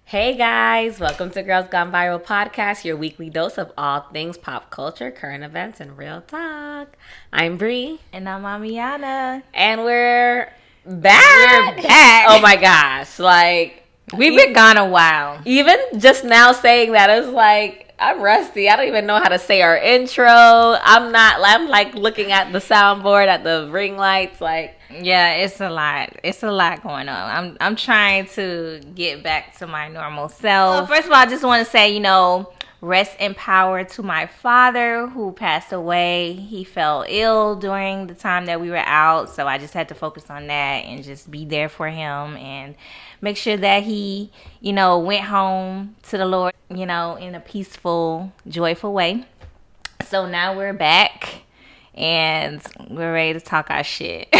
Hey guys, welcome to Girls Gone Viral Podcast, your weekly dose of all things pop culture, current events, and real talk. I'm Bree. And I'm Amiana. And we're back. We're back. Oh my gosh. We've been gone a while. Even just now saying that, it's like, I'm rusty. I don't even know how to say our intro. I'm looking at the soundboard, at the ring lights, Yeah, it's a lot. It's a lot going on. I'm trying to get back to my normal self. Well, first of all, I just want to say, rest in power to my father who passed away. He fell ill during the time that we were out, so I just had to focus on that and just be there for him and make sure that he, went home to the Lord, in a peaceful, joyful way. So now we're back and we're ready to talk our shit.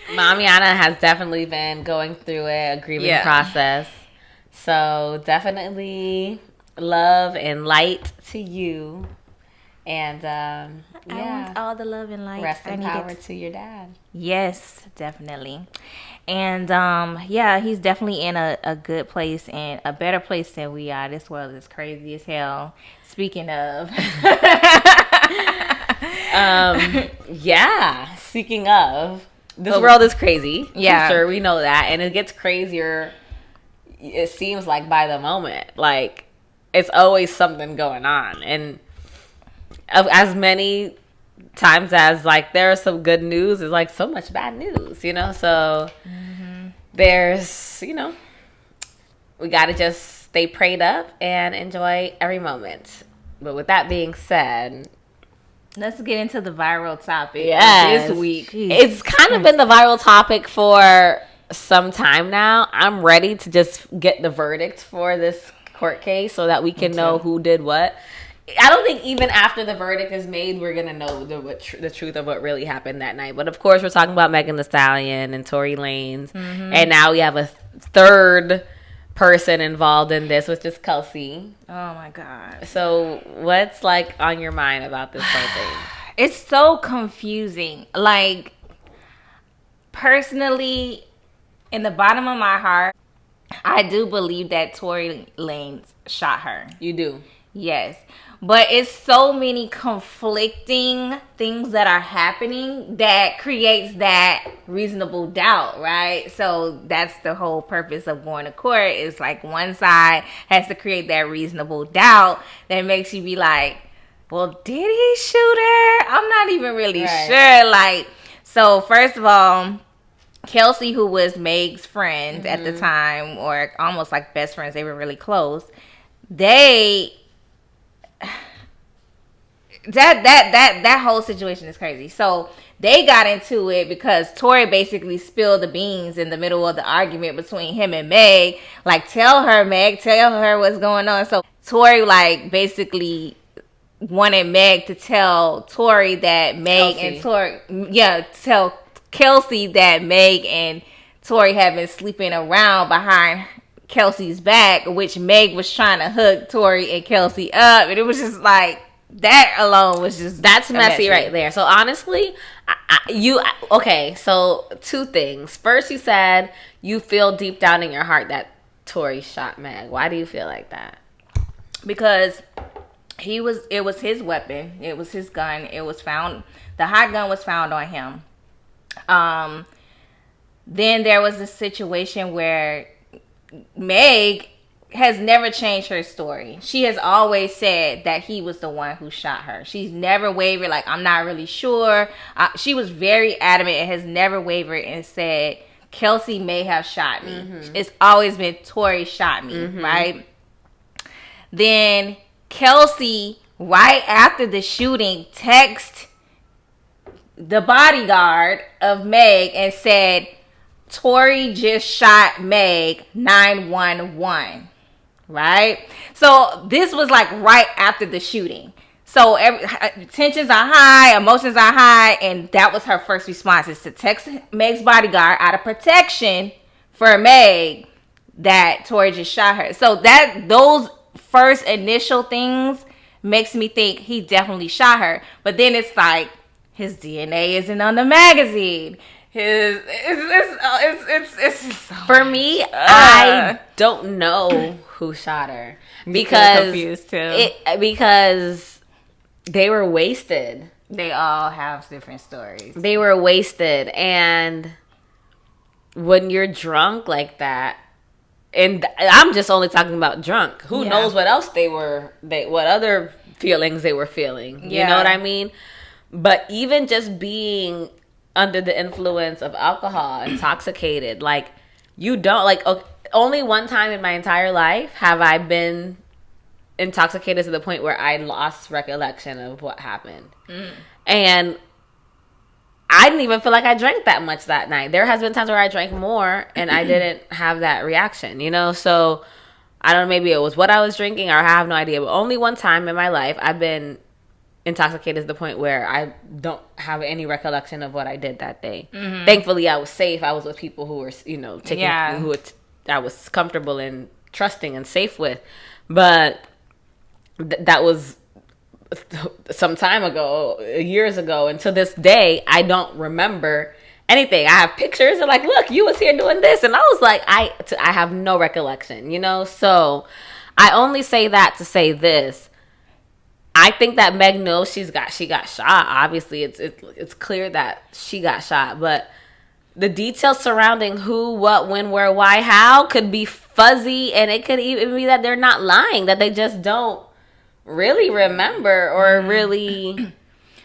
Mamiana has definitely been going through a grieving process. So definitely love and light to you. And I want all the love and light. Rest in power to your dad. Yes, definitely. And he's definitely in a good place and a better place than we are. This world is crazy as hell. Speaking of speaking of, this world is crazy. Yeah. I'm sure we know that. And it gets crazier, it seems like, by the moment. Like, it's always something going on. And as many times as, there's some good news, there's, so much bad news, So there's, we got to just stay prayed up and enjoy every moment. But with that being said, let's get into the viral topic this week. It's kind of been the viral topic for some time now. I'm ready to just get the verdict for this court case so that we can know who did what. I don't think even after the verdict is made, we're going to know the truth of what really happened that night. But of course, we're talking about Megan Thee Stallion and Tory Lanez. Mm-hmm. And now we have a third person involved in this, which is Kelsey. Oh my God. So what's on your mind about this whole thing? It's so confusing. Personally, in the bottom of my heart, I do believe that Tory Lanez shot her. You do? Yes. But it's so many conflicting things that are happening that creates that reasonable doubt, right? So that's the whole purpose of going to court. Is one side has to create that reasonable doubt that makes you be like, well, did he shoot her? I'm not even really sure. So first of all, Kelsey, who was Meg's friend at the time, or almost like best friends, they were really close. That whole situation is crazy. So they got into it because Tory basically spilled the beans in the middle of the argument between him and Meg. Tell her what's going on. So Tory basically wanted Meg to tell Tory that Meg and Tory, tell Kelsey that Meg and Tory have been sleeping around behind Kelsey's back, which Meg was trying to hook Tory and Kelsey up, and it was just that alone was just that's messy right there. So honestly, so two things. First, you said you feel deep down in your heart that Tory shot Meg. Why do you feel like that? Because it was his weapon. It was his gun. It was found. The hot gun was found on him. Then there was a situation where Meg has never changed her story. She has always said that he was the one who shot her. She's never wavered. I'm not really sure. She was very adamant and has never wavered and said, Kelsey may have shot me. Mm-hmm. It's always been Tory shot me, right? Then Kelsey, right after the shooting, texted the bodyguard of Meg and said, Tory just shot Meg, 911. Right? So this was right after the shooting. So tensions are high, emotions are high, and that was her first response, is to text Meg's bodyguard out of protection for Meg that Tory just shot her. So those first initial things makes me think he definitely shot her. But then it's his DNA isn't on the magazine. it's so for me. I don't know who shot her because confused too. Because they were wasted. They all have different stories. They were wasted, and when you're drunk like that, and I'm just only talking about drunk. Who knows what else what other feelings they were feeling? You know what I mean? But even just being under the influence of alcohol, intoxicated, like you don't like. Only one time in my entire life have I been intoxicated to the point where I lost recollection of what happened. And I didn't even feel like I drank that much that night. There has been times where I drank more and I didn't have that reaction, so I don't know, maybe it was what I was drinking, or I have no idea, but only one time in my life I've been intoxicated to the point where I don't have any recollection of what I did that day. Thankfully I was safe. I was with people who were I was comfortable and trusting and safe with, but that was some time ago, years ago, and to this day I don't remember anything. I have pictures of like, look, you was here doing this, and I was like, I have no recollection, so I only say that to say this. I think that Meg knows she got shot. Obviously it's clear that she got shot, but the details surrounding who, what, when, where, why, how could be fuzzy, and it could even be that they're not lying, that they just don't really remember or really.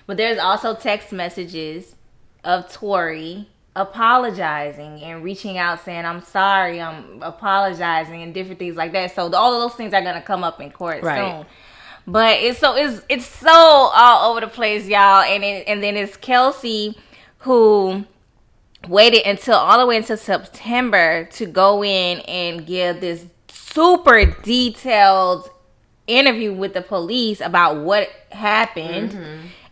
But there's also text messages of Tori apologizing and reaching out saying, I'm sorry, I'm apologizing, and different things like that. So all of those things are going to come up in court soon. But it's so all over the place, y'all. And then it's Kelsey who waited all the way until September to go in and give this super detailed interview with the police about what happened,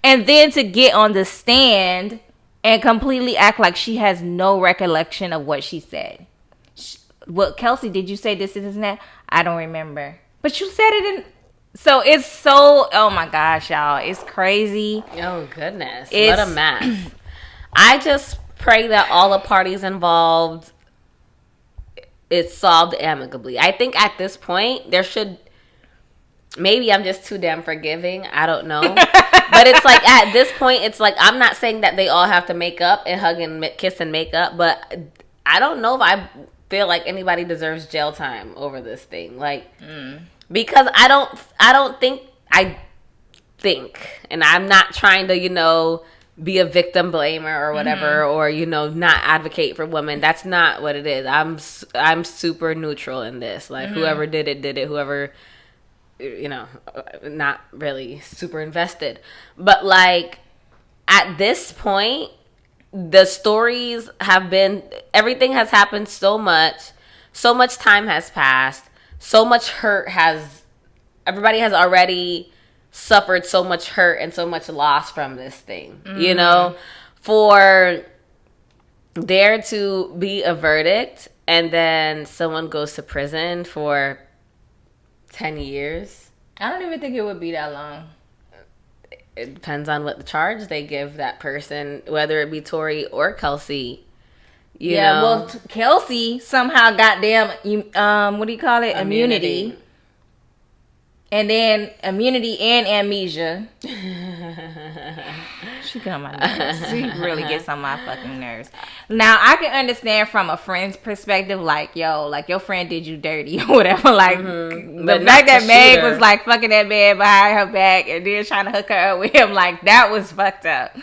and then to get on the stand and completely act like she has no recollection of what she said. Kelsey, did you say this and that? I don't remember. But you said it in. So it's so, oh my gosh, y'all. It's crazy. Oh, goodness. What a mess. I just pray that all the parties involved, it's solved amicably. I think at this point, there should, maybe I'm just too damn forgiving. I don't know. But it's like, at this point, it's like, I'm not saying that they all have to make up and hug and kiss and make up, but I don't know if I feel like anybody deserves jail time over this thing. Like, because I think, and I'm not trying to, be a victim blamer or whatever, or, not advocate for women. That's not what it is. I'm super neutral in this. Like, whoever did it, whoever, not really super invested. But, like, at this point, the stories have been, everything has happened so much time has passed. So much everybody has already suffered so much hurt and so much loss from this thing, for there to be a verdict and then someone goes to prison for 10 years. I don't even think it would be that long. It depends on what the charge they give that person, whether it be Tori or Kelsey. You know? Well, Kelsey somehow got what do you call it? Immunity. And then immunity and amnesia. She got on my nerves. She really gets on my fucking nerves. Now, I can understand from a friend's perspective, like, your friend did you dirty or whatever. Like, the fact that Meg was, like, fucking that man behind her back and then trying to hook her up with him, like, that was fucked up.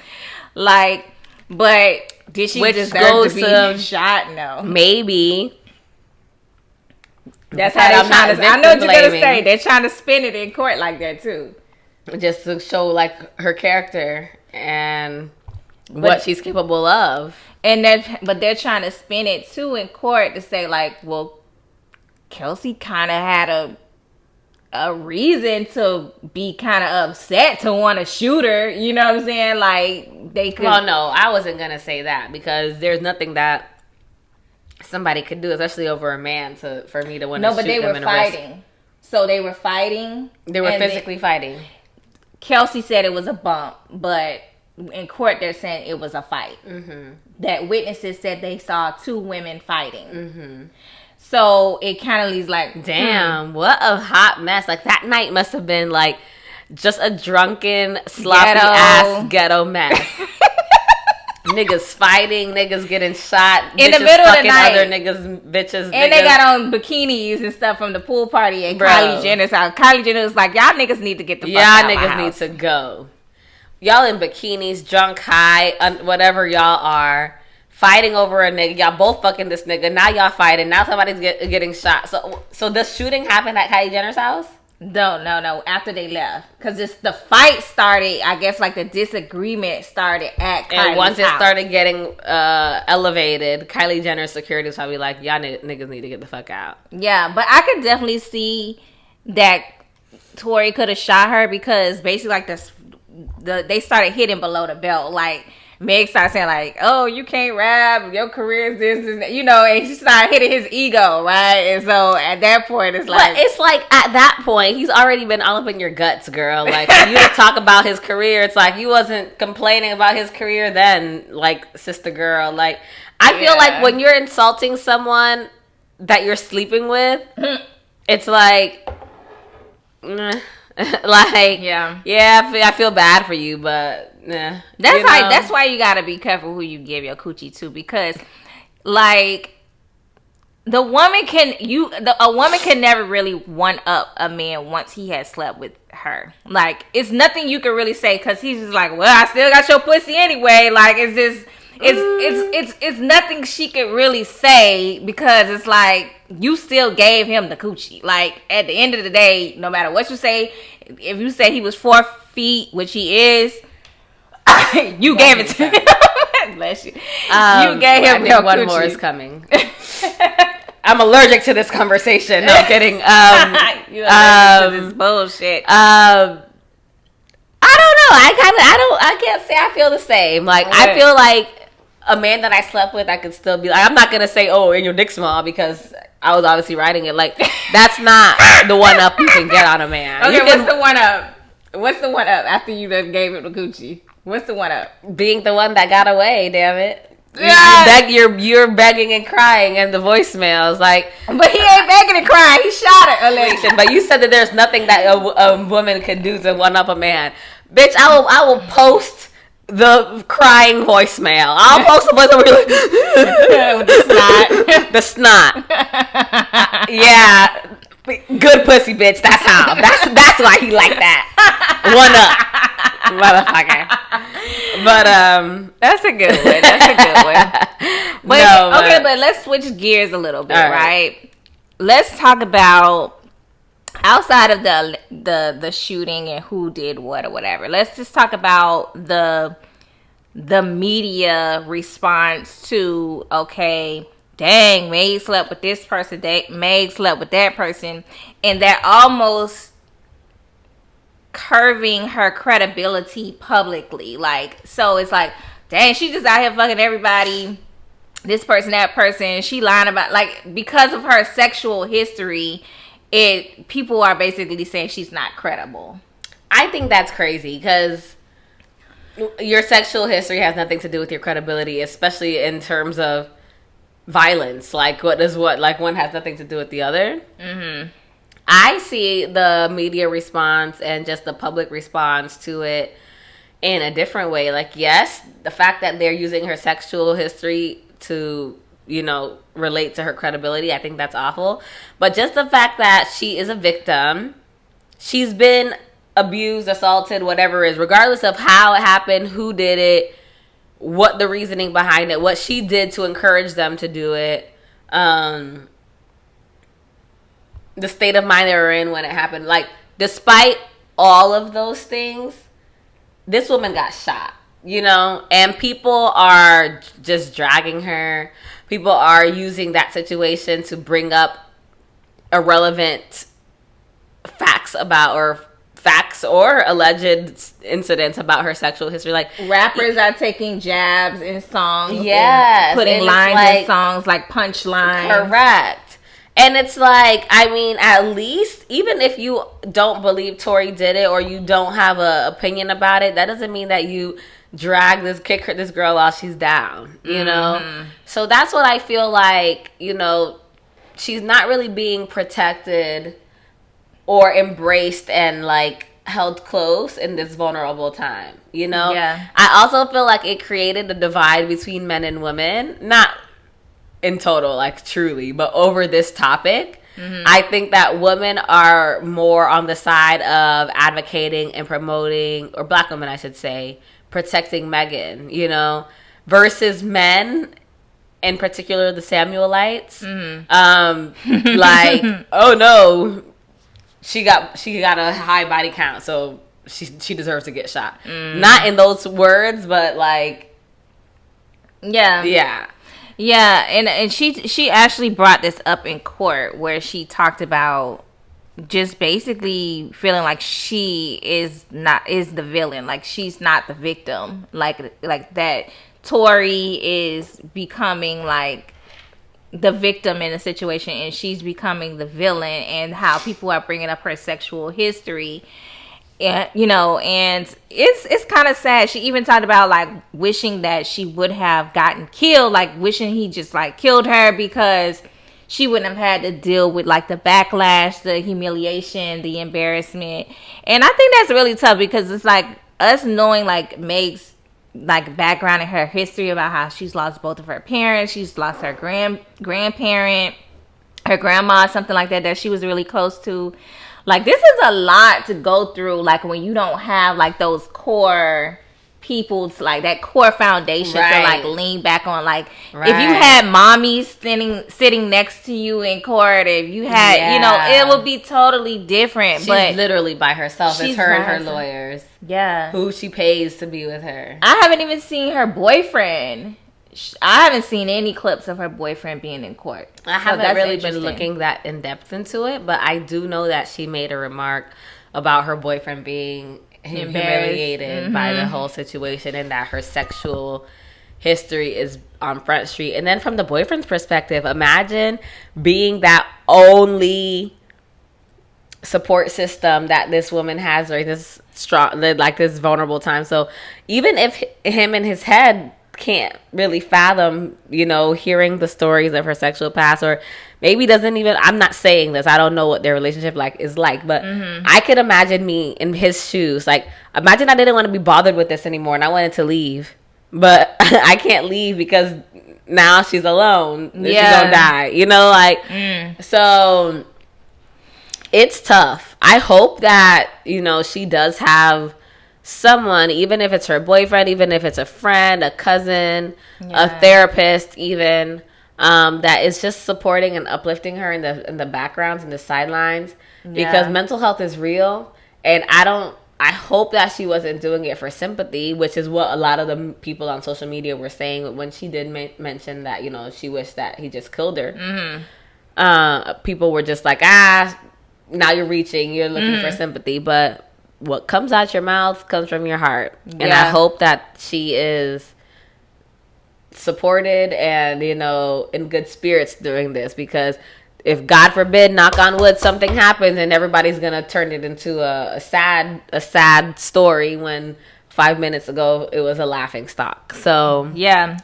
Like, but did she deserve to be shot? No. Maybe. That's how they're trying to. I know what you're gonna say. They're trying to spin it in court like that too, just to show like her character and what she's capable of. And but they're trying to spin it too in court to say like, well, Kelsey kind of had a reason to be kind of upset to want to shoot her. You know what I'm saying? Like they could. Well, no, I wasn't gonna say that because there's nothing that somebody could do, especially over a man, for me to want to shoot them. No, but they were fighting. So they were fighting. They were physically fighting. Kelsey said it was a bump, but in court they're saying it was a fight. That witnesses said they saw two women fighting. So it kind of leaves like, damn, what a hot mess. Like that night must have been like just a drunken, sloppy ass ghetto mess. Niggas fighting, niggas getting shot in the middle of the night. Other bitches, and they got on bikinis and stuff from the pool party at Kylie Jenner's house. Kylie Jenner was like, y'all niggas need to get the fuck out. Y'all niggas need to go. Y'all in bikinis, drunk, high, whatever y'all are, fighting over a nigga. Y'all both fucking this nigga. Now y'all fighting. Now somebody's getting shot. So the shooting happened at Kylie Jenner's house? No. After they left, because the fight started. I guess like the disagreement started at Kylie's and once it house. started getting elevated, Kylie Jenner's security was probably like, y'all niggas need to get the fuck out. Yeah, but I could definitely see that Tory could have shot her because basically like they started hitting below the belt. Like Meg started saying like, oh, you can't rap, your career is this, and and she started hitting his ego, right? And so at that point, it's like... But it's like, at that point, he's already been all up in your guts, girl. Like, for you to talk about his career, it's like, you wasn't complaining about his career then, like, sister girl. Like, I feel like when you're insulting someone that you're sleeping with, it's like... like, I feel bad for you, but... Nah, that's why you gotta be careful who you give your coochie to, because like a woman can never really one up a man once he has slept with her. Like it's nothing you can really say because he's just like, well, I still got your pussy anyway. Like it's just it's nothing she could really say because it's like you still gave him the coochie. Like at the end of the day, no matter what you say, if you say he was 4 feet, which he is. You gave it to him. Bless you. You gave him your one coochie. More is coming. I'm allergic to this conversation. No, I'm kidding. You're allergic to this bullshit. I don't know. I can't say I feel the same. Like I feel like a man that I slept with, I could still be like, I'm not gonna say, oh, and your dick small because I was obviously writing it. Like that's not the one up you can get on a man. Okay, what's the one up? What's the one up after you done gave him the coochie? What's the one up? Being the one that got away, damn it. Yeah. You're begging and crying and the voicemails like... But he ain't begging and crying. He shot her. Elation. But you said that there's nothing that a woman can do to one up a man. Bitch, I will post the crying voicemail. I'll post the voicemail where you're like... the snot. Yeah. Good pussy, bitch. That's how. That's why he like that. One up, motherfucker. But that's a good one. But let's switch gears a little bit, right? Let's talk about outside of the shooting and who did what or whatever. Let's just talk about the media response to dang, Meg slept with this person, Meg slept with that person, and that almost curving her credibility publicly. Like, so it's like, dang, she just out here fucking everybody, this person, that person, she lying about, like, because of her sexual history, people are basically saying she's not credible. I think that's crazy because your sexual history has nothing to do with your credibility, especially in terms of violence. Like, one has nothing to do with the other. Mm-hmm. I see the media response and just the public response to it in a different way. Like, yes, the fact that they're using her sexual history to, relate to her credibility, I think that's awful. But just the fact that she is a victim, she's been abused, assaulted, whatever it is, regardless of how it happened, who did it, what the reasoning behind it, what she did to encourage them to do it, the state of mind they were in when it happened. Like, despite all of those things, this woman got shot, and people are just dragging her. People are using that situation to bring up irrelevant facts or alleged incidents about her sexual history. Like, rappers are taking jabs in songs, yes, putting lines in songs like punchlines. Correct. And it's like, I mean, at least, even if you don't believe Tory did it or you don't have an opinion about it, that doesn't mean that you kick this girl while she's down, you know? So that's what I feel like, you know, she's not really being protected or embraced and like held close in this vulnerable time, you know? Yeah. I also feel like it created a divide between men and women, not in total, like truly, but over this topic. I think that women are more on the side of advocating and promoting, or black women, I should say, protecting Megan, you know, versus men, in particular the Samuelites. Like, oh no, she got a high body count, so she deserves to get shot. Not in those words, but like, yeah. Yeah, and she actually brought this up in court where she talked about just basically feeling like she is the villain, like she's not the victim, like that Tori is becoming like the victim in a situation and she's becoming the villain, and how people are bringing up her sexual history. And you know, and it's kind of sad. She even talked about like wishing that she would have gotten killed, like wishing he just like killed her, because she wouldn't have had to deal with like the backlash, the humiliation, the embarrassment. And I think that's really tough, because it's like us knowing like Meg's like background and her history about how she's lost both of her parents, she's lost her grandparent, her grandma, something like that she was really close to. Like, this is a lot to go through, like, when you don't have, like, those core people's, like, that core foundation to, like, lean back on. Like, if you had mommy sitting next to you in court, if you had, you know, it would be totally different. She's but literally by herself. It's her and her lawyers. Yeah. Who she pays to be with her. I haven't even seen her boyfriend. I haven't seen any clips of her boyfriend being in court. I haven't really been looking that in depth into it, but I do know that she made a remark about her boyfriend being humiliated by the whole situation, and that her sexual history is on Front Street. And then from the boyfriend's perspective, imagine being that only support system that this woman has during this strong, like this vulnerable time. So even if him in his head can't really fathom, you know, hearing the stories of her sexual past, or maybe doesn't even, I'm not saying this, I don't know what their relationship is like, but I could imagine me in his shoes. Like, imagine I didn't want to be bothered with this anymore and I wanted to leave, but I can't leave because now she's alone. She's gonna die, you know, like, so it's tough. I hope that, you know, she does have someone, even if it's her boyfriend, even if it's a friend, a cousin, a therapist, even, that is just supporting and uplifting her in the backgrounds and the sidelines, because mental health is real. And I hope that she wasn't doing it for sympathy, which is what a lot of the people on social media were saying when she did mention that, you know, she wished that he just killed her. People were just like, now you're reaching, you're looking for sympathy, but what comes out your mouth comes from your heart. And I hope that she is supported and, you know, in good spirits during this, because if, God forbid, knock on wood, something happens and everybody's going to turn it into a sad story when 5 minutes ago it was a laughing stock. So, yeah.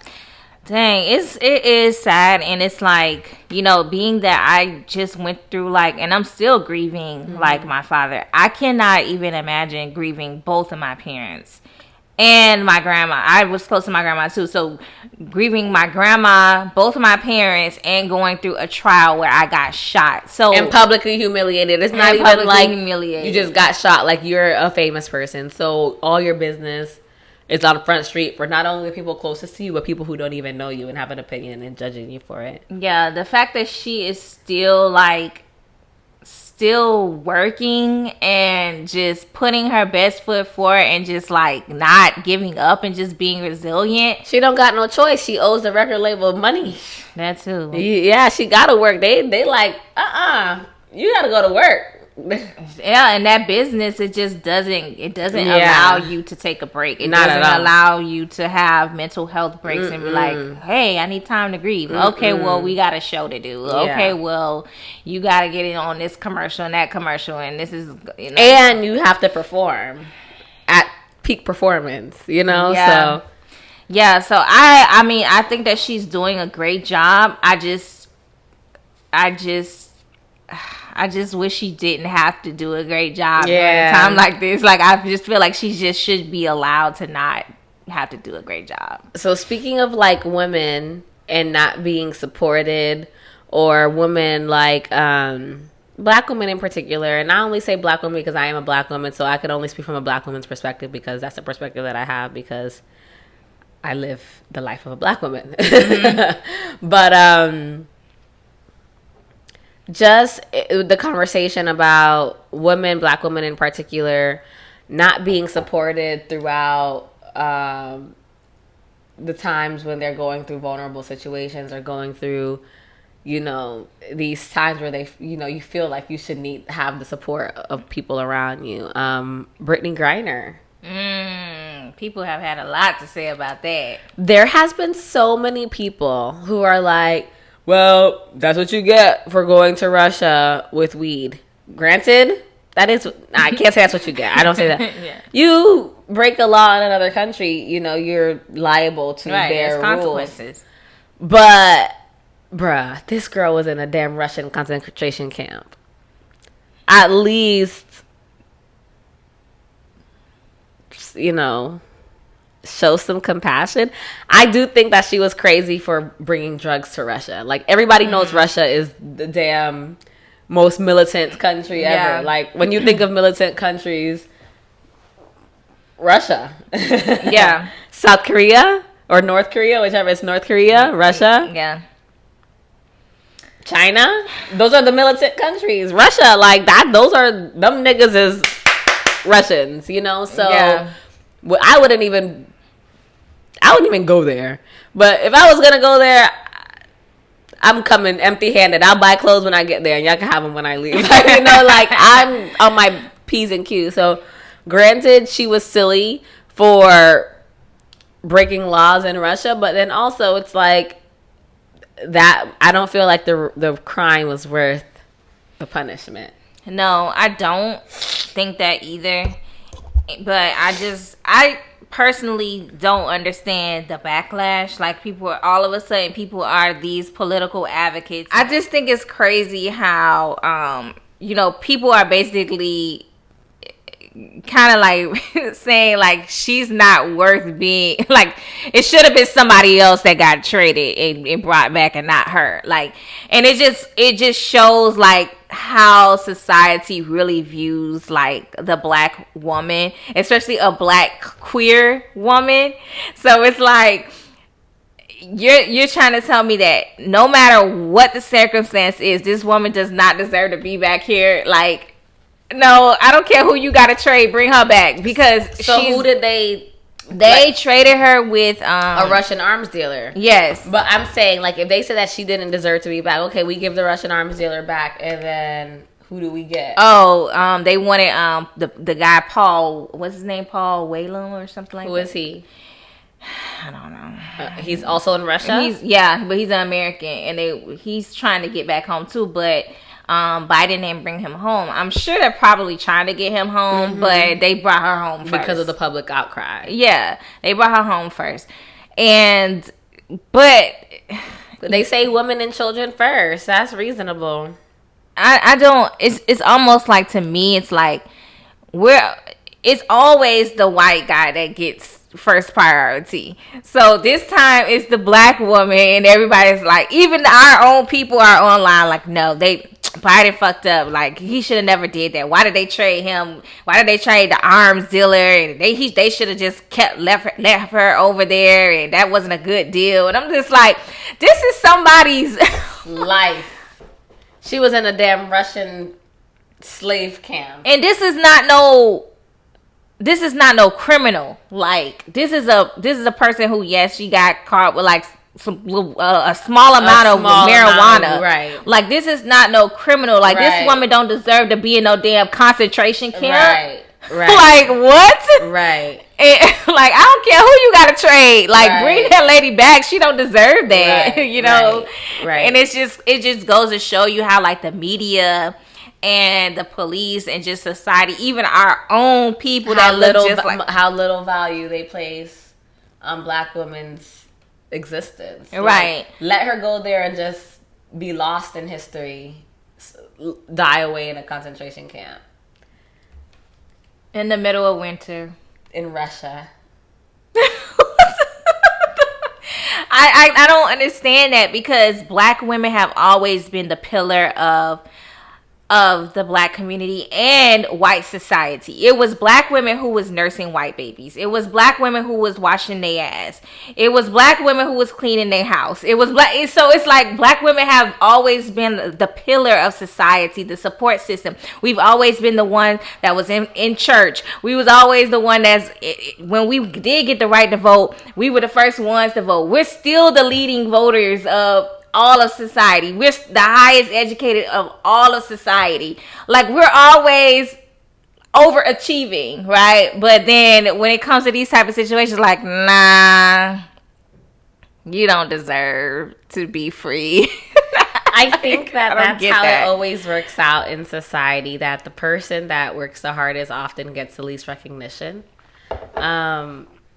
Dang, it is sad, and it's like, you know, being that I just went through, like, and I'm still grieving, like, my father. I cannot even imagine grieving both of my parents and my grandma. I was close to my grandma, too, so grieving my grandma, both of my parents, and going through a trial where I got shot. So, and publicly humiliated. It's not even like you just got shot, like you're a famous person, so all your business is on Front Street for not only people closest to you, but people who don't even know you and have an opinion and judging you for it. Yeah, the fact that she is still working and just putting her best foot forward and just like not giving up and just being resilient. She don't got no choice. She owes the record label money. That too. Yeah, she gotta work. They like, you gotta go to work. Yeah, and that business, it just doesn't allow you to take a break. It doesn't allow you to have mental health breaks and be like, hey, I need time to grieve. Okay, well, we got a show to do. Okay, well, you got to get in on this commercial and that commercial, and this is, you know. And you have to perform at peak performance, you know? Yeah. So yeah, so I mean, I think that she's doing a great job. I just wish she didn't have to do a great job during a time like this. Like, I just feel like she just should be allowed to not have to do a great job. So speaking of like women and not being supported, or women like black women in particular, and I only say black women because I am a black woman, so I could only speak from a black woman's perspective because that's the perspective that I have because I live the life of a black woman. Mm-hmm. But just the conversation about women, black women in particular, not being supported throughout the times when they're going through vulnerable situations or going through, you know, these times where they, you know, you feel like you should have the support of people around you. Brittney Griner. People have had a lot to say about that. There has been so many people who are like, well, that's what you get for going to Russia with weed. Granted, that is, I can't say that's what you get. I don't say that. Yeah. You break a law in another country, you know, you're liable to their consequences. But, bruh, this girl was in a damn Russian concentration camp. At least, you know, show some compassion. I do think that she was crazy for bringing drugs to Russia. Like, everybody knows Russia is the damn most militant country ever. Like, when you think of militant countries, Russia. Yeah. South Korea or North Korea, whichever. It's North Korea, Russia. Yeah. China. Those are the militant countries. Russia, like that, them niggas is Russians, you know? So I wouldn't even go there. But if I was going to go there, I'm coming empty-handed. I'll buy clothes when I get there, and y'all can have them when I leave. You know, like, I'm on my P's and Q's. So, granted, she was silly for breaking laws in Russia, but then also it's like that. I don't feel like the crime was worth the punishment. No, I don't think that either. But I personally don't understand the backlash. Like, all of a sudden people are these political advocates. I just think it's crazy how you know, people are basically kind of like saying like she's not worth being, like, it should have been somebody else that got traded and brought back and not her. Like, and it just shows like how society really views like the black woman, especially a black queer woman. So it's like, you're trying to tell me that no matter what the circumstance is, this woman does not deserve to be back here. Like, no, I don't care who you got to trade, bring her back. Because who did they traded her with a Russian arms dealer. Yes. But I'm saying, like, if they said that she didn't deserve to be back, okay, we give the Russian arms dealer back, and then who do we get? Oh, they wanted the guy Paul, what's his name, Paul Whelan or something like that. Who is he? I don't know. He's also in Russia? But he's an American, and he's trying to get back home too, but Biden didn't bring him home. I'm sure they're probably trying to get him home, but they brought her home first. Because of the public outcry. Yeah, they brought her home first. But they say women and children first. That's reasonable. I don't, it's almost like, to me, it's like, it's always the white guy that gets first priority. So this time it's the black woman, and everybody's like, even our own people are online like, no, Biden fucked up. Like, he should have never did that. Why did they trade him? Why did they trade the arms dealer? And they should have just left her over there, and that wasn't a good deal. And I'm just like, this is somebody's life. She was in a damn Russian slave camp, and this is not no criminal. Like, this is a person who, yes, she got caught with like a small amount of marijuana. Right. Like, this is not no criminal. Like, this woman don't deserve to be in no damn concentration camp. Right. Like, what? Right. And, like, I don't care who you got to trade. Like, bring that lady back. She don't deserve that. You know. Right. And it just goes to show you how, like, the media and the police and just society, even our own people how that little look just like how little value they place on Black women's existence. Right. Let her go there and just be lost in history, die away in a concentration camp in the middle of winter in Russia. I don't understand that, because Black women have always been the pillar of the Black community and white society. It was Black women who was nursing white babies. It was Black women who was washing their ass. It was Black women who was cleaning their house. It was Black. So it's like Black women have always been the pillar of society, the support system. We've always been the one that was in church. We was always the one that's, when we did get the right to vote, we were the first ones to vote. We're still the leading voters of all of society. We're the highest educated of all of society. Like, we're always overachieving, right? But then when it comes to these type of situations, like, nah, you don't deserve to be free. I think that's how it always works out in society, that the person that works the hardest often gets the least recognition.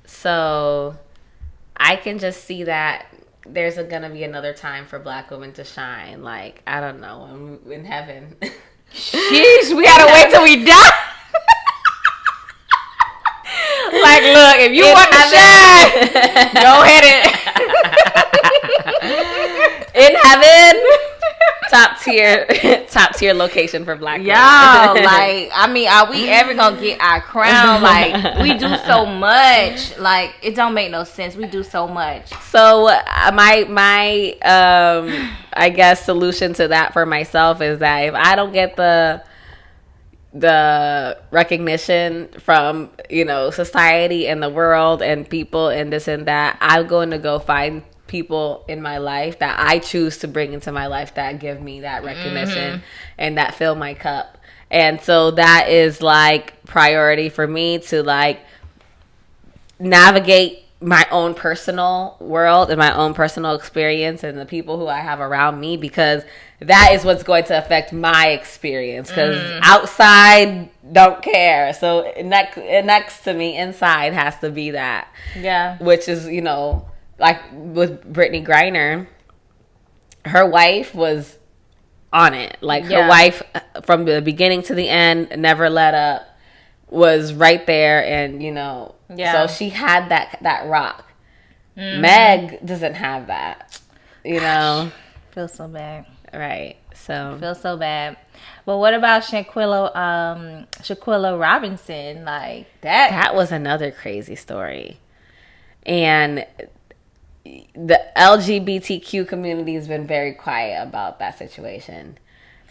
So I can just see that there's gonna be another time for Black women to shine. Like, I don't know, in heaven. Sheesh, we gotta wait till we die. Like, look, if you want to shine, go ahead and in heaven. Top tier location for Black women. Y'all, like, I mean, are we ever gonna get our crown? Like, we do so much. Like, it don't make no sense. We do so much. So my I guess solution to that for myself is that if I don't get the recognition from, you know, society and the world and people and this and that, I'm going to go find people in my life that I choose to bring into my life that give me that recognition and that fill my cup. And so that is like priority for me, to like navigate my own personal world and my own personal experience and the people who I have around me, because that is what's going to affect my experience, because outside don't care. So next to me, inside has to be that. Yeah. Which is, you know, like with Brittney Griner, her wife was on it. Like, her wife, from the beginning to the end, never let up, was right there, and, you know, so she had that rock. Meg doesn't have that, you know. Feel so bad. Right. So feel so bad. But what about Shanquella Robinson? Like, that was another crazy story. And the LGBTQ community has been very quiet about that situation.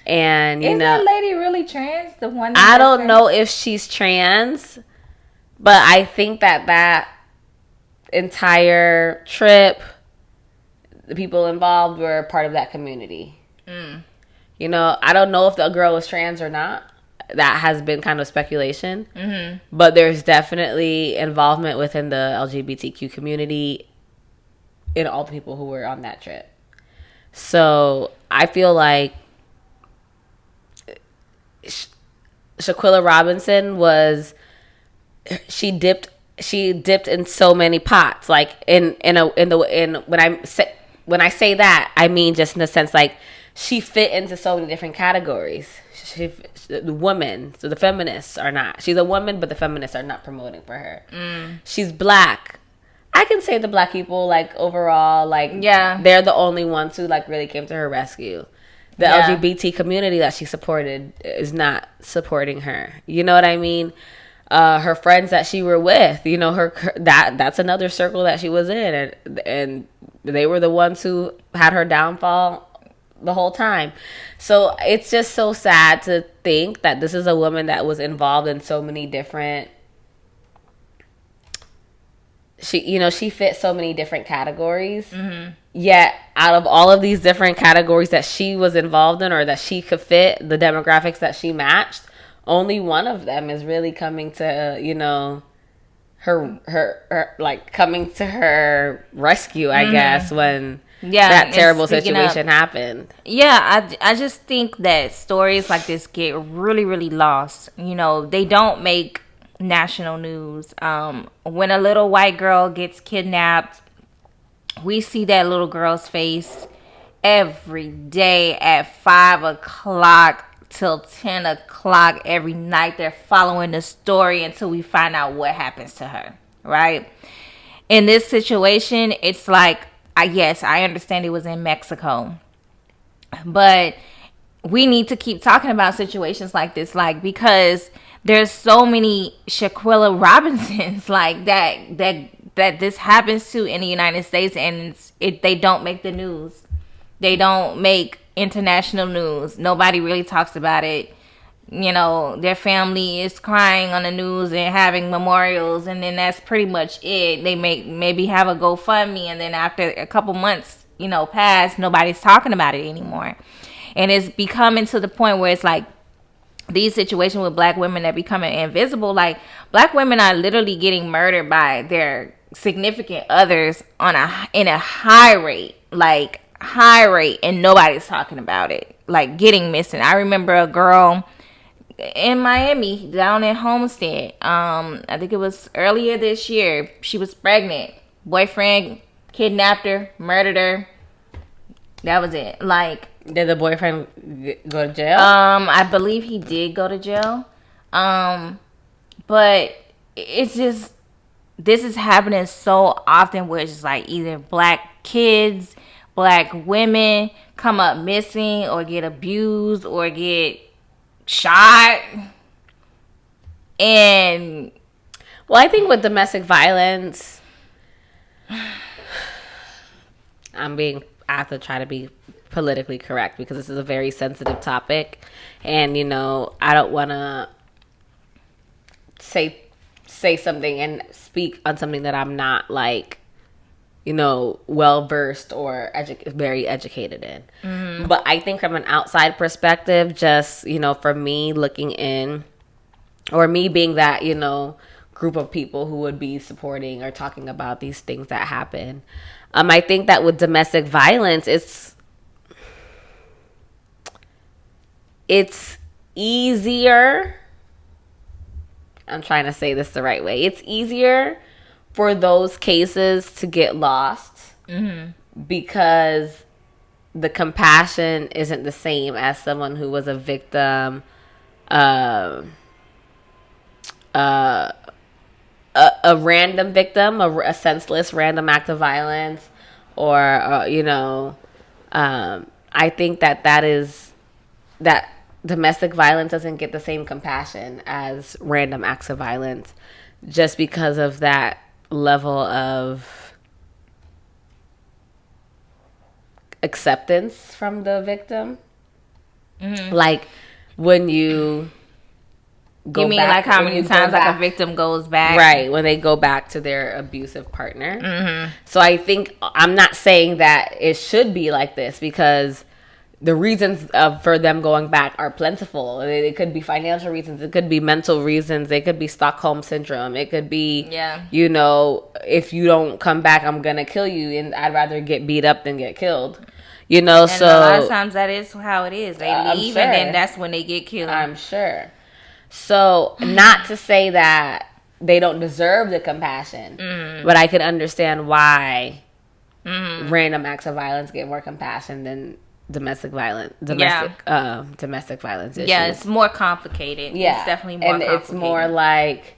And is that lady really trans? The one I don't know if she's trans, but I think that entire trip, the people involved were part of that community. You know, I don't know if the girl was trans or not. That has been kind of speculation. But there's definitely involvement within the LGBTQ community in all the people who were on that trip. So I feel like Shanquella Robinson she dipped in so many pots. Like, when I say that, I mean just in the sense, like, she fit into so many different categories. The woman, so the feminists are not. She's a woman, but the feminists are not promoting for her. She's Black. I can say the Black people, like, overall, like, they're the only ones who, like, really came to her rescue. The LGBT community that she supported is not supporting her. You know what I mean? Her friends that she were with, you know, that's another circle that she was in, and they were the ones who had her downfall the whole time. So it's just so sad to think that this is a woman that was involved in so many different, she fit so many different categories. Yet out of all of these different categories that she was involved in, or that she could fit, the demographics that she matched, only one of them is really coming to, her like coming to her rescue, I guess, when that terrible situation happened. Yeah, I just think that stories like this get really, really lost. You know, they don't make national news. When a little white girl gets kidnapped, we see that little girl's face every day at 5 o'clock till 10 o'clock every night. They're following the story until we find out what happens to her, right? In this situation, it's like, yes, I understand it was in Mexico, but we need to keep talking about situations like this, like, because there's so many Shanquella Robinsons like that this happens to in the United States, and they don't make the news. They don't make international news. Nobody really talks about it. You know, their family is crying on the news and having memorials, and then that's pretty much it. They maybe have a GoFundMe, and then after a couple months, pass, nobody's talking about it anymore. And it's becoming to the point where it's like these situations with black women that becoming invisible. Like, black women are literally getting murdered by their significant others in a high rate, and nobody's talking about it. Like, getting missing. I remember a girl in Miami down in Homestead. I think it was earlier this year. She was pregnant. Boyfriend kidnapped her, murdered her. That was it. Like, did the boyfriend go to jail? I believe he did go to jail. But it's just, this is happening so often where it's just like either black kids, black women come up missing or get abused or get shot. And well, I think with domestic violence, I have to try to be politically correct because this is a very sensitive topic, and I don't want to say something and speak on something that I'm not well versed or very educated in. Mm-hmm. But I think from an outside perspective, just for me looking in, or me being that group of people who would be supporting or talking about these things that happen, I think that with domestic violence, it's easier. I'm trying to say this the right way. It's easier for those cases to get lost, mm-hmm. because the compassion isn't the same as someone who was a victim, a random victim, a senseless random act of violence, or I think that domestic violence doesn't get the same compassion as random acts of violence, just because of that level of acceptance from the victim. Mm-hmm. Like, when you go, you mean back, like how many times like a victim goes back, right, when they go back to their abusive partner. Mm-hmm. So I think, I'm not saying that it should be like this, because the reasons for them going back are plentiful. It could be financial reasons. It could be mental reasons. It could be Stockholm syndrome. It could be, if you don't come back, I'm going to kill you. And I'd rather get beat up than get killed. And so a lot of times that is how it is. They leave, and then that's when they get killed. I'm sure. So not to say that they don't deserve the compassion, but I could understand why random acts of violence get more compassion than domestic violence issues. Yeah, it's more complicated. Yeah, it's definitely more complicated. It's more like,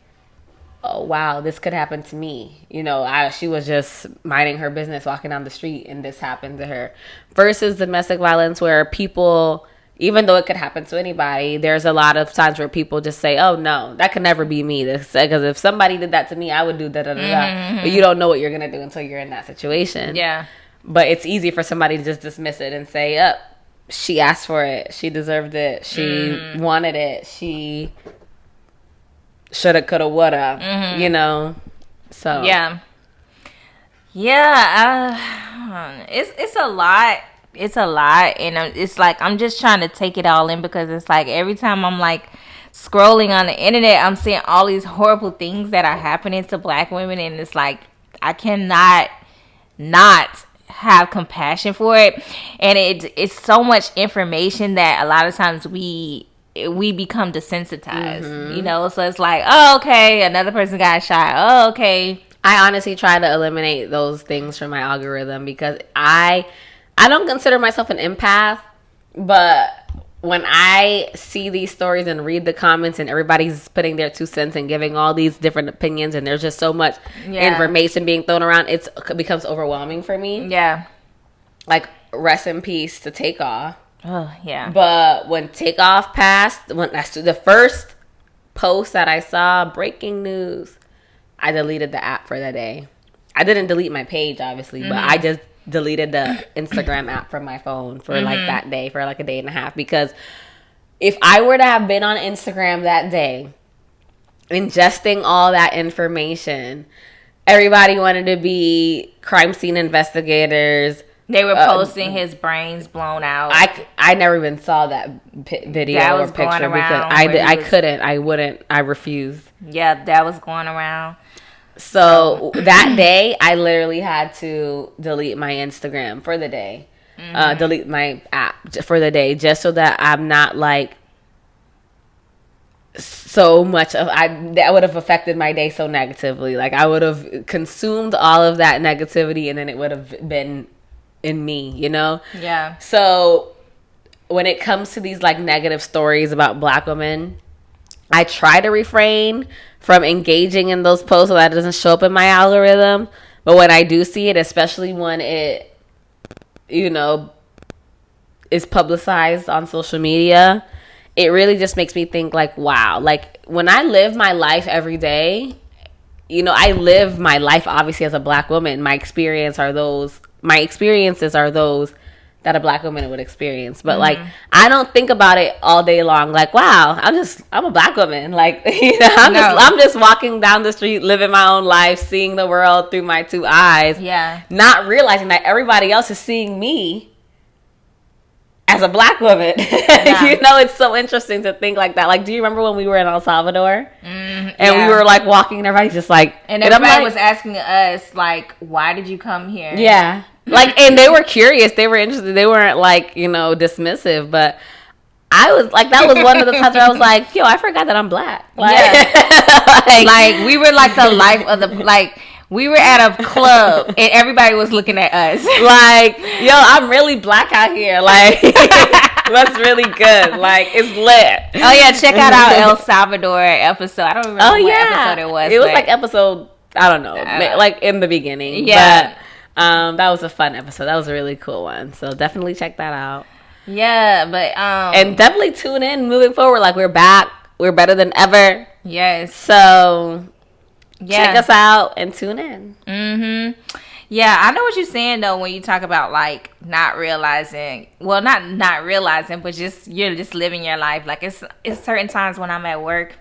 oh wow, this could happen to me. She was just minding her business, walking down the street, and this happened to her. Versus domestic violence, where people, even though it could happen to anybody, there's a lot of times where people just say, oh no, that could never be me. Because if somebody did that to me, I would do da da da da. Mm-hmm. But you don't know what you're gonna do until you're in that situation. Yeah. But it's easy for somebody to just dismiss it and say, she asked for it. She deserved it. She wanted it. She shoulda, coulda, woulda. Mm-hmm. So. Yeah. Yeah. It's a lot. It's a lot. And it's like, I'm just trying to take it all in, because it's like every time I'm like scrolling on the internet, I'm seeing all these horrible things that are happening to black women, and it's like I cannot not have compassion for it. And it's so much information that a lot of times we become desensitized, you know. So it's like, oh, okay, another person got shot. Oh, okay. I honestly try to eliminate those things from my algorithm because I don't consider myself an empath, but when I see these stories and read the comments and everybody's putting their 2 cents and giving all these different opinions and there's just so much information being thrown around, it becomes overwhelming for me. Yeah. Like, rest in peace to Takeoff. Oh, yeah. But when Takeoff passed, the first post that I saw, breaking news, I deleted the app for that day. I didn't delete my page, obviously, but I just deleted the Instagram app from my phone for like that day, for like a day and a half. Because if I were to have been on Instagram that day, ingesting all that information, everybody wanted to be crime scene investigators. They were posting his brains blown out. I never even saw that video or picture because I wouldn't. I refused. Yeah, that was going around. So that day, I literally had to delete my Instagram for the day. Delete my app for the day, just so that I'm not like so much of that would have affected my day so negatively. Like, I would have consumed all of that negativity, and then it would have been in me, you know? Yeah. So when it comes to these like negative stories about black women, I try to refrain from engaging in those posts so that it doesn't show up in my algorithm. But when I do see it, especially when it, you know, is publicized on social media, it really just makes me think like, wow, like when I live my life every day, you know, I live my life obviously as a black woman. My experiences are those that a black woman would experience. But like, I don't think about it all day long. Like, wow, I'm a black woman. Like, you know, I'm just walking down the street, living my own life, seeing the world through my 2 eyes. Yeah. Not realizing that everybody else is seeing me as a black woman. Yeah. You know, it's so interesting to think like that. Like, do you remember when we were in El Salvador? And we were like walking and everybody's just like, and everybody was asking us like, why did you come here? Yeah. Like, and they were curious. They were interested. They weren't like, you know, dismissive. But I was like, that was one of the times where I was like, yo, I forgot that I'm black. Like, yeah. like we were like the life of the, like, we were at a club and everybody was looking at us. Like, yo, I'm really black out here. Like, that's really good. Like, it's lit. Oh, yeah. Check out our El Salvador episode. I don't remember what episode it was. It was like episode, I don't know, like in the beginning. Yeah. But that was a fun episode. That was a really cool one. So definitely check that out. Yeah, but and definitely tune in moving forward. Like, we're back. We're better than ever. Yes. So check us out and tune in. Yeah, I know what you're saying though when you talk about like not realizing. Well, not realizing, but you're just living your life. Like, it's certain times when I'm at work,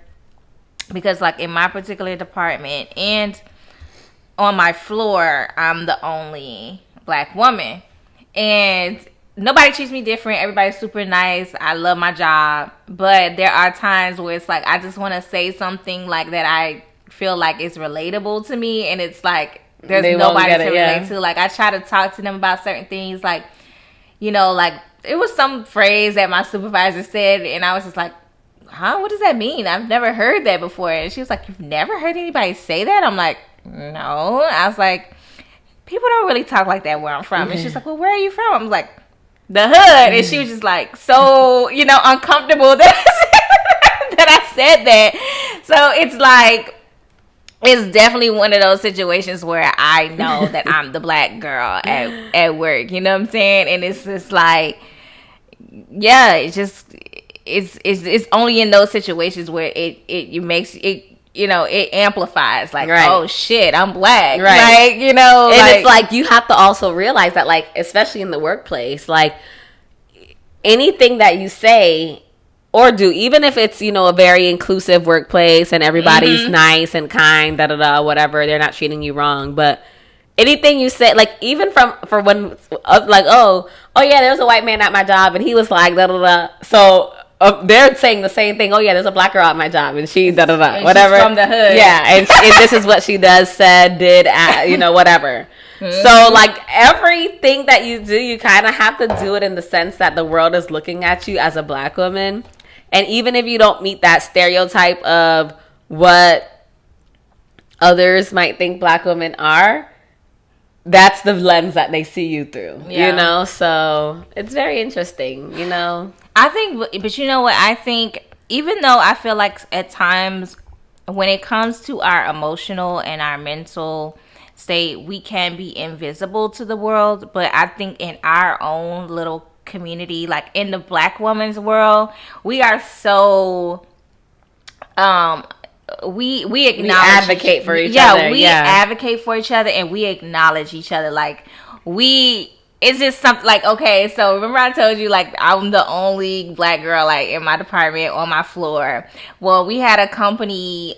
because like in my particular department and on my floor, I'm the only black woman, and nobody treats me different. Everybody's super nice. I love my job, but there are times where it's like I just want to say something like that I feel like is relatable to me, and it's like there's nobody to relate to. Like, I try to talk to them about certain things, like, you know, like it was some phrase that my supervisor said, and I was just like, huh, what does that mean? I've never heard that before. And she was like, you've never heard anybody say that? I'm like, no. I was like, people don't really talk like that where I'm from. And she's like, well, where are you from? I was like, the hood. And she was just like, so, you know, uncomfortable that I said that. So it's like, it's definitely one of those situations where I know that I'm the black girl at work. You know what I'm saying? And it's just like, yeah, it's just, it's only in those situations where it makes it, you know, it amplifies, like, oh shit, I'm black, right? Like, you know, and like, it's like you have to also realize that, like, especially in the workplace, like anything that you say or do, even if it's, you know, a very inclusive workplace and everybody's nice and kind, whatever, they're not treating you wrong, but anything you say, like, even for when, like, oh yeah, there was a white man at my job and he was like, so they're saying the same thing. Oh yeah, there's a black girl at my job, and she whatever she's from the hood. Yeah, and this is what she does, said, did, whatever. So like everything that you do, you kind of have to do it in the sense that the world is looking at you as a black woman, and even if you don't meet that stereotype of what others might think black women are, that's the lens that they see you through. So it's very interesting. I think, but you know what? I think even though I feel like at times when it comes to our emotional and our mental state, we can be invisible to the world. But I think in our own little community, like in the black woman's world, we are so we acknowledge, we advocate for each other. We advocate for each other, and we acknowledge each other. Like it's just something like, okay, so remember I told you, like, I'm the only black girl, like, in my department on my floor. Well, we had a company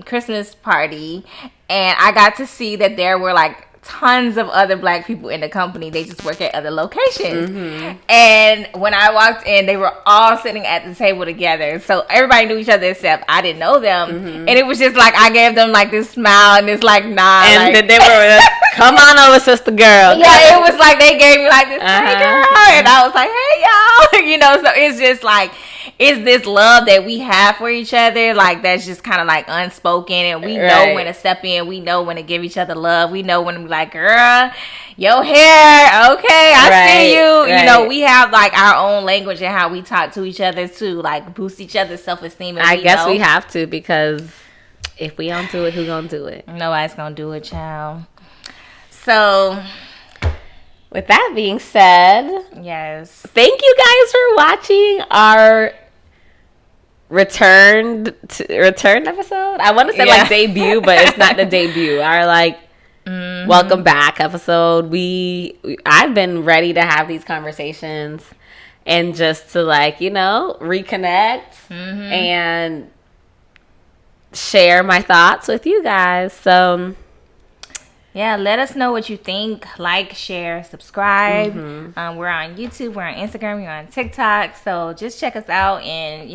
Christmas party, and I got to see that there were, like, tons of other black people in the company. They just work at other locations. And when I walked in, they were all sitting at the table together. So everybody knew each other except I didn't know them. And it was just like I gave them like this smile and this like nod. And like, they were come on over, sister girl. Yeah, it was like they gave me like this hey girl. And I was like, hey y'all. So it's just like, it's this love that we have for each other, like that's just kind of like unspoken, and we know when to step in, we know when to give each other love, we know when to be like, girl, your hair, okay, I see you. We have like our own language and how we talk to each other to like boost each other's self-esteem. And I guess we have to, because if we don't do it, who gonna do it? Nobody's gonna do it, child. So with that being said, yes, thank you guys for watching our return episode. I want to say like debut, but it's not the debut. Our like welcome back episode. I've been ready to have these conversations and just to like reconnect and share my thoughts with you guys. So yeah, let us know what you think. Like, share, subscribe. We're on YouTube, we're on Instagram, we're on TikTok. So just check us out and,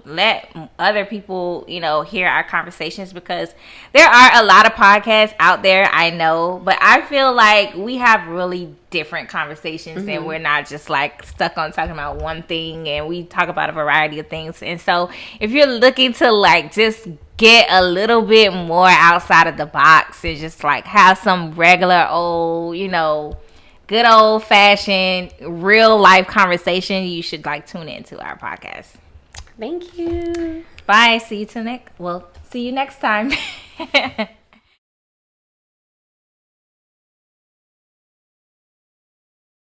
let other people, hear our conversations, because there are a lot of podcasts out there, I know. But I feel like we have really different conversations and we're not just like stuck on talking about one thing, and we talk about a variety of things. And so if you're looking to like just get a little bit more outside of the box and just like have some regular old, good old fashioned real life conversation, you should like tune into our podcast. Thank you. Bye. See you next time.